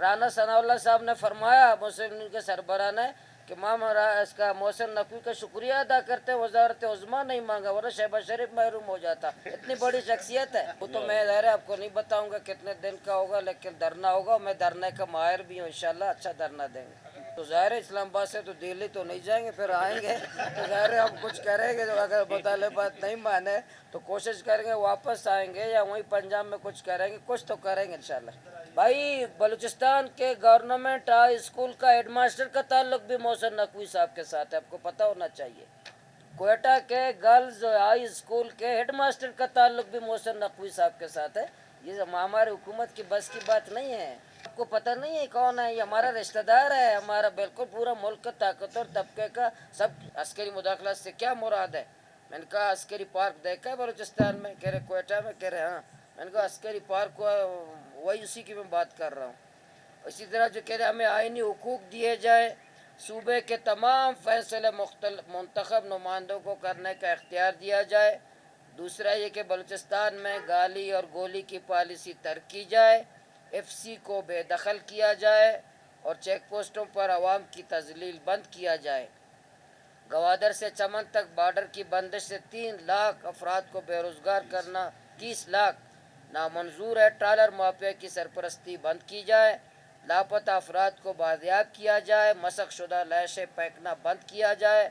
رانا ثناءاللہ صاحب نے فرمایا مسلم لیگ کے سربراہ نے کہ اس کا محسن نقوی کا شکریہ ادا کرتے وزارت عظمیٰ نہیں مانگا ورنہ شہباز شریف محروم ہو جاتا. اتنی بڑی شخصیت ہے. وہ تو میں ظاہر آپ کو نہیں بتاؤں گا کتنے دن کا ہوگا، لیکن دھرنا ہوگا. میں دھرنے کا ماہر بھی ہوں، انشاءاللہ اچھا دھرنا دیں گے. تو ظاہر ہے اسلام آباد سے تو دہلی تو نہیں جائیں گے، پھر آئیں گے تو ظاہر ہے ہم کچھ کریں گے. تو اگر مطالبات نہیں مانے تو کوشش کریں گے واپس آئیں گے یا وہیں پنجاب میں کچھ کریں گے، کچھ تو کریں گے انشاءاللہ. بھائی بلوچستان کے گورنمنٹ ہائی اسکول کا ہیڈ ماسٹر کا تعلق بھی محسن نقوی صاحب کے ساتھ ہے، آپ کو پتہ ہونا چاہیے. کوئٹہ کے گرلز ہائی اسکول کے ہیڈ ماسٹر کا تعلق بھی محسن نقوی صاحب کے ساتھ ہے. یہ ہماری حکومت کی بس کی بات نہیں ہے. آپ کو پتہ نہیں ہے کون ہے؟ یہ ہمارا رشتہ دار ہے، ہمارا بالکل پورا ملک کا طاقتور طبقے کا. سب عسکری مداخلت سے کیا مراد ہے؟ میں نے کہا عسکری پارک دیکھا ہے بلوچستان میں؟ کہہ رہے کوئٹہ میں؟ کہہ رہے ہاں. میں نے کہا عسکری پارک وہی اسی کی میں بات کر رہا ہوں. اسی طرح جو کہہ رہے ہمیں آئینی حقوق دیے جائے، صوبے کے تمام فیصلے منتخب نمائندوں کو کرنے کا اختیار دیا جائے. دوسرا یہ کہ بلوچستان میں گالی اور گولی کی پالیسی ترک کی جائے، ایف سی کو بے دخل کیا جائے اور چیک پوسٹوں پر عوام کی تذلیل بند کیا جائے. گوادر سے چمن تک بارڈر کی بندش سے 3 لاکھ افراد کو بے روزگار کرنا 30 لاکھ نامنظور ہے. ٹرالر مافیا کی سرپرستی بند کی جائے، لاپتہ افراد کو بازیاب کیا جائے، مسخ شدہ لاشیں پھینکنا بند کیا جائے،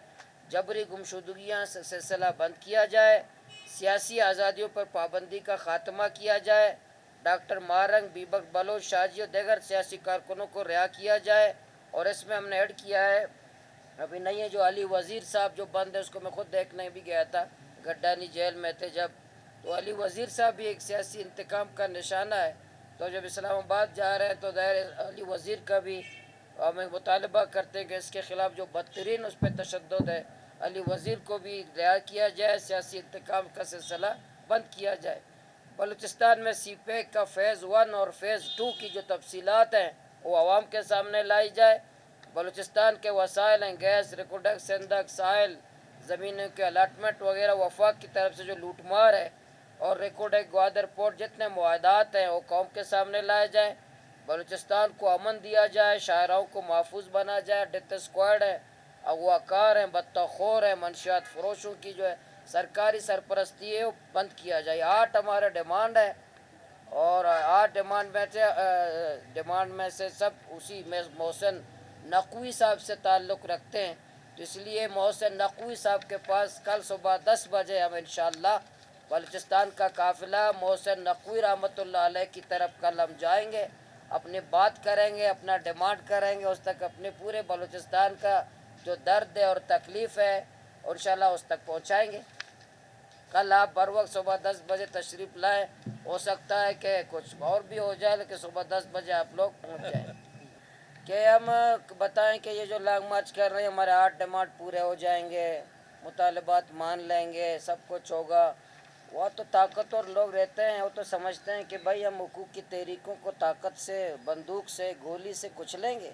جبری گمشدگیاں سے سلسلہ بند کیا جائے، سیاسی آزادیوں پر پابندی کا خاتمہ کیا جائے، ڈاکٹر مارنگ، بیبک بلوچ، شاجی اور دیگر سیاسی کارکنوں کو رہا کیا جائے. اور اس میں ہم نے ایڈ کیا ہے، ابھی نہیں ہے، جو علی وزیر صاحب جو بند ہے اس کو میں خود دیکھنے بھی گیا تھا، گڈانی جیل میں تھے جب. تو علی وزیر صاحب بھی ایک سیاسی انتقام کا نشانہ ہے. تو جب اسلام آباد جا رہے ہیں تو ظاہر علی وزیر کا بھی ہمیں مطالبہ کرتے ہیں کہ اس کے خلاف جو بدترین اس پہ تشدد ہے، علی وزیر کو بھی رہا کیا جائے، سیاسی انتقام کا سلسلہ بند کیا جائے. بلوچستان میں سی پیک کا فیز 1 اور فیز 2 کی جو تفصیلات ہیں وہ عوام کے سامنے لائی جائے. بلوچستان کے وسائل ہیں، گیس، ریکوڈک، سندھ، ساحل، زمینوں کے الاٹمنٹ وغیرہ، وفاق کی طرف سے جو لوٹ مار ہے اور ریکوڈک، گوادر پورٹ، جتنے معاہدات ہیں وہ قوم کے سامنے لائے جائیں. بلوچستان کو امن دیا جائے، شاہراہوں کو محفوظ بنا جائے. ڈیتھ اسکواڈ ہے، اغوا کار ہیں، بطہ خور ہیں، منشیات فروشوں کی جو ہے سرکاری سرپرستی ہے وہ بند کیا جائے. 8 ہمارے ڈیمانڈ ہے اور 8 ڈیمانڈ میں سے سب اسی میں محسن نقوی صاحب سے تعلق رکھتے ہیں. تو اس لیے محسن نقوی صاحب کے پاس کل صبح 10 بجے ہم انشاءاللہ بلوچستان کا قافلہ محسن نقوی رحمۃ اللہ علیہ کی طرف کل ہم جائیں گے، اپنی بات کریں گے، اپنا ڈیمانڈ کریں گے، اس تک اپنے پورے بلوچستان کا جو درد ہے اور تکلیف ہے اور انشاءاللہ اس تک پہنچائیں گے. کل آپ بر وقت صبح 10 بجے تشریف لائیں. ہو سکتا ہے کہ کچھ اور بھی ہو جائے لیکن صبح 10 بجے آپ لوگ پہنچ جائیں. کہ ہم بتائیں کہ یہ جو لانگ مارچ کر رہے ہیں ہمارے 8 ڈیمانڈ پورے ہو جائیں گے، مطالبات مان لیں گے، سب کچھ ہوگا. وہ تو طاقتور لوگ رہتے ہیں، وہ تو سمجھتے ہیں کہ بھائی ہم حقوق کی تحریکوں کو طاقت سے، بندوق سے، گولی سے کچلیں گے.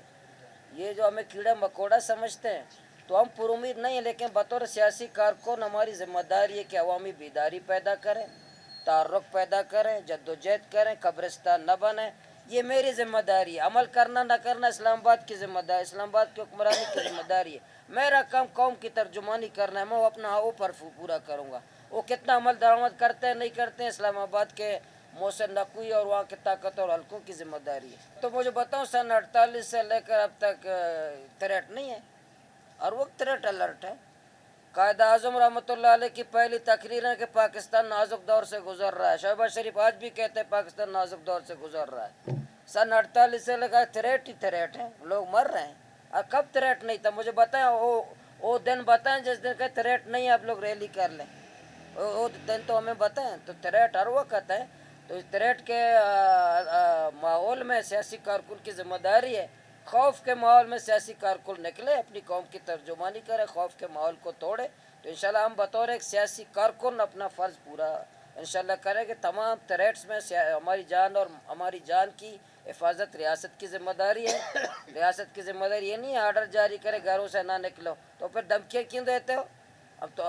یہ جو ہمیں کیڑا مکوڑا سمجھتے ہیں تو ہم پر امید نہیں ہیں، لیکن بطور سیاسی کارکن ہماری ذمہ داری ہے کہ عوامی بیداری پیدا کریں، تعارف پیدا کریں، جدوجہد کریں، قبرستان نہ بنیں. یہ میری ذمہ داری ہے. عمل کرنا نہ کرنا اسلام آباد کی ذمہ داری، اسلام آباد کی حکمرانی کی ذمہ داری ہے. میرا کام قوم کی ترجمانی کرنا ہے، میں اپنا اوپر پورا کروں گا. وہ کتنا عمل درآمد کرتے ہیں نہیں کرتے ہیں اسلام آباد کے محسن نقوی اور وہاں کے طاقتور حلقوں کی ذمہ داری ہے. تو مجھے بتاؤں سن 48 سے لے کر اب تک تھریٹ نہیں ہے، ہر وقت تھریٹ الرٹ ہے. قائد اعظم رحمۃ اللہ علیہ کی پہلی تقریر ہے کہ پاکستان نازک دور سے گزر رہا ہے. شہباز شریف آج بھی کہتے ہیں پاکستان نازک دور سے گزر رہا ہے. سن 48 سے لے کر تھریٹ ہی تھریٹ ہے، لوگ مر رہے ہیں. اور کب تھریٹ نہیں تھا مجھے بتائیں، وہ دن بتائیں جس دن کہ تھریٹ نہیں ہے آپ لوگ ریلی کر لیں، وہ دن تو ہمیں بتائیں. تو تھریٹ ہر وقت ہے. تو اس تھریٹ کے ماحول میں سیاسی کارکن کی ذمہ داری ہے، خوف کے ماحول میں سیاسی کارکن نکلے، اپنی قوم کی ترجمانی کرے، خوف کے ماحول کو توڑے. تو انشاءاللہ ہم بطور ایک سیاسی کارکن اپنا فرض پورا انشاءاللہ کریں کہ تمام تھریٹس میں ہماری جان اور ہماری جان کی حفاظت ریاست کی ذمہ داری ہے. ریاست کی ذمہ داری یہ نہیں ہے آرڈر جاری کرے گھروں سے نہ نکلو، تو پھر دھمکیاں کیوں دیتے ہو؟ اب تو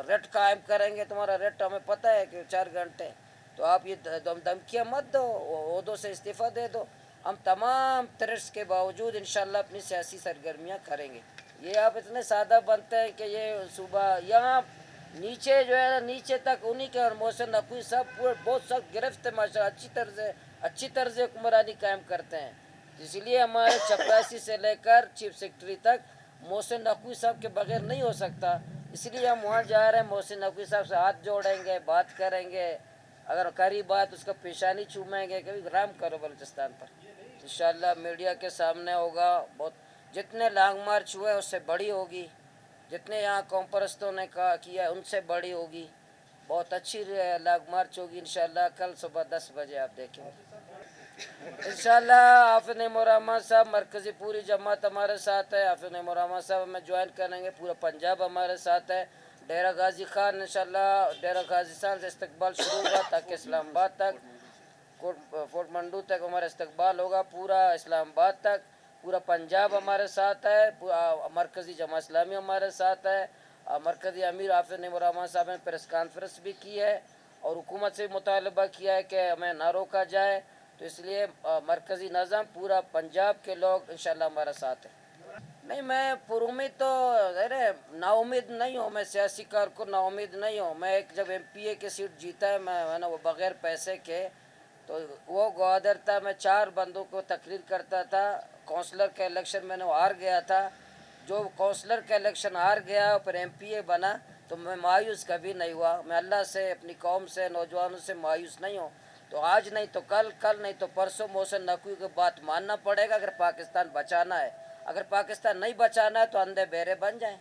ریٹ قائم کریں گے، تمہارا ریٹ ہمیں پتہ ہے کہ 4 گھنٹے، تو آپ یہ دھمکیاں مت دو، عہدوں سے استعفیٰ دے دو. ہم تمام ترس کے باوجود انشاءاللہ اپنی سیاسی سرگرمیاں کریں گے. یہ آپ اتنے سادہ بنتے ہیں کہ یہ صوبہ یہاں نیچے جو ہے نیچے تک انہی کے اور محسن نقوی صاحب پورے بہت سخت گرفت ہے ماشاء اللہ, اچھی طرز حکمرانی قائم کرتے ہیں. اسی لیے ہمارے چپراسی سے لے کر چیف سیکرٹری تک محسن نقوی صاحب کے بغیر نہیں ہو سکتا. اس لیے ہم وہاں جا رہے ہیں, محسن نقوی صاحب سے ہاتھ جوڑیں گے, بات کریں گے, اگر کری بات اس کا پیشانی چومیں گے, کبھی رحم کرو بلوچستان پر. انشاءاللہ میڈیا کے سامنے ہوگا. بہت جتنے لانگ مارچ ہوئے اس سے بڑی ہوگی, جتنے یہاں قوم پرستوں نے کیا ان سے بڑی ہوگی. بہت اچھی لانگ مارچ ہوگی انشاءاللہ. کل صبح 10 بجے آپ دیکھیں گے انشاءاللہ. حافظ نعیم الرحمن صاحب مرکزی پوری جماعت ہمارے ساتھ ہے. حافظ نعیم الرحمن صاحب ہمیں جوائن کریں گے. پورا پنجاب ہمارے ساتھ ہے. ڈیرہ غازی خان انشاءاللہ ڈیرہ غازی خان سے استقبال شروع ہوگا تاکہ اسلام آباد تک, فورٹ منڈو تک ہمارا استقبال ہوگا. پورا اسلام آباد تک پورا پنجاب ہمارے ساتھ ہے. مرکزی جماعت اسلامی ہمارے ساتھ ہے. مرکزی امیر حافظ نعیم الرحمن صاحب نے پریس کانفرنس بھی کی ہے اور حکومت سے مطالبہ کیا ہے کہ ہمیں نہ روکا جائے. تو اس لیے مرکزی نظام پورا پنجاب کے لوگ انشاءاللہ ہمارا ساتھ ہیں. نہیں, میں پر امید تو نا امید نہیں ہوں. میں سیاسی کارکن نا امید نہیں ہوں. میں ایک جب ایم پی اے کی سیٹ جیتا ہے میں وہ بغیر پیسے کے, تو وہ گوادر تھا. میں 4 بندوں کو تقریر کرتا تھا. کونسلر کا الیکشن میں نے ہار گیا تھا. جو کونسلر کا الیکشن ہار گیا اور پھر ایم پی اے بنا تو میں مایوس کبھی نہیں ہوا. میں اللہ سے, اپنی قوم سے, نوجوانوں سے مایوس نہیں ہوں. تو آج نہیں تو کل, کل نہیں تو پرسوں محسن نقوی کی بات ماننا پڑے گا اگر پاکستان بچانا ہے. اگر پاکستان نہیں بچانا ہے تو اندھے بہرے بن جائیں.